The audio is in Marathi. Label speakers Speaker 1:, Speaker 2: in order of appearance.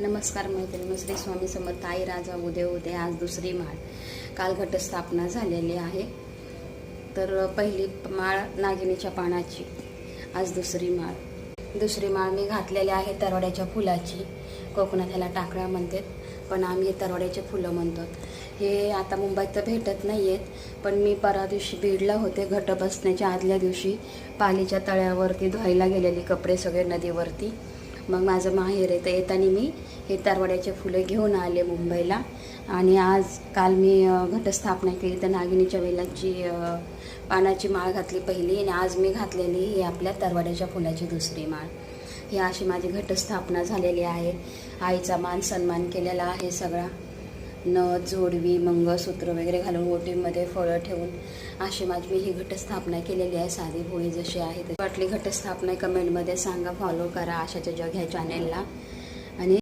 Speaker 1: नमस्कार मैत्रिणी, श्री स्वामी समर्थ. आई राजा उदय उदय. आज दुसरी माळ. काल घटस्थापना झालेली आहे. तर पहिली माळ नागिनीच्या पानाची, आज दुसरी माळ. दुसरी माळ मी घातलेली आहे तरवड्याच्या फुलाची. कोकणात ह्याला टाकळा म्हणतात, पण आम्ही हे तरवड्याचे फुलं म्हणतो. हे आता मुंबईत तर भेटत नाही आहेत, पण मी परवा दिवशी बीडला होते. घट बसण्याच्या आदल्या दिवशी पालीच्या तळ्यावरती धुवायला गेलेली कपडे सगळे नदीवरती. मग माझं माहेर आहे, तर येताना मी हे तरवड्याचे फुलं घेऊन आले मुंबईला. आणि काल मी घटस्थापना केली, तर नागिनीच्या वेलाची पानाची माळ घातली पहिली, आणि आज मी घातलेली ही आपल्या तरवड्याच्या फुलाची दुसरी माळ. ही अशी माझी घटस्थापना झालेली आहे. आईचा मान सन्मान केलेला आहे सगळा. नथ, जोडवी, मंगळसूत्र वगैरे घालून ओटीमध्ये फळं ठेवून अशी मी ही घटस्थापना केलेली आहे. साधी भोळी जशी आहे. वाटली घटस्थापना कमेंटमध्ये सांगा. फॉलो करा आशाच्या जग ह्या चॅनेलला. आणि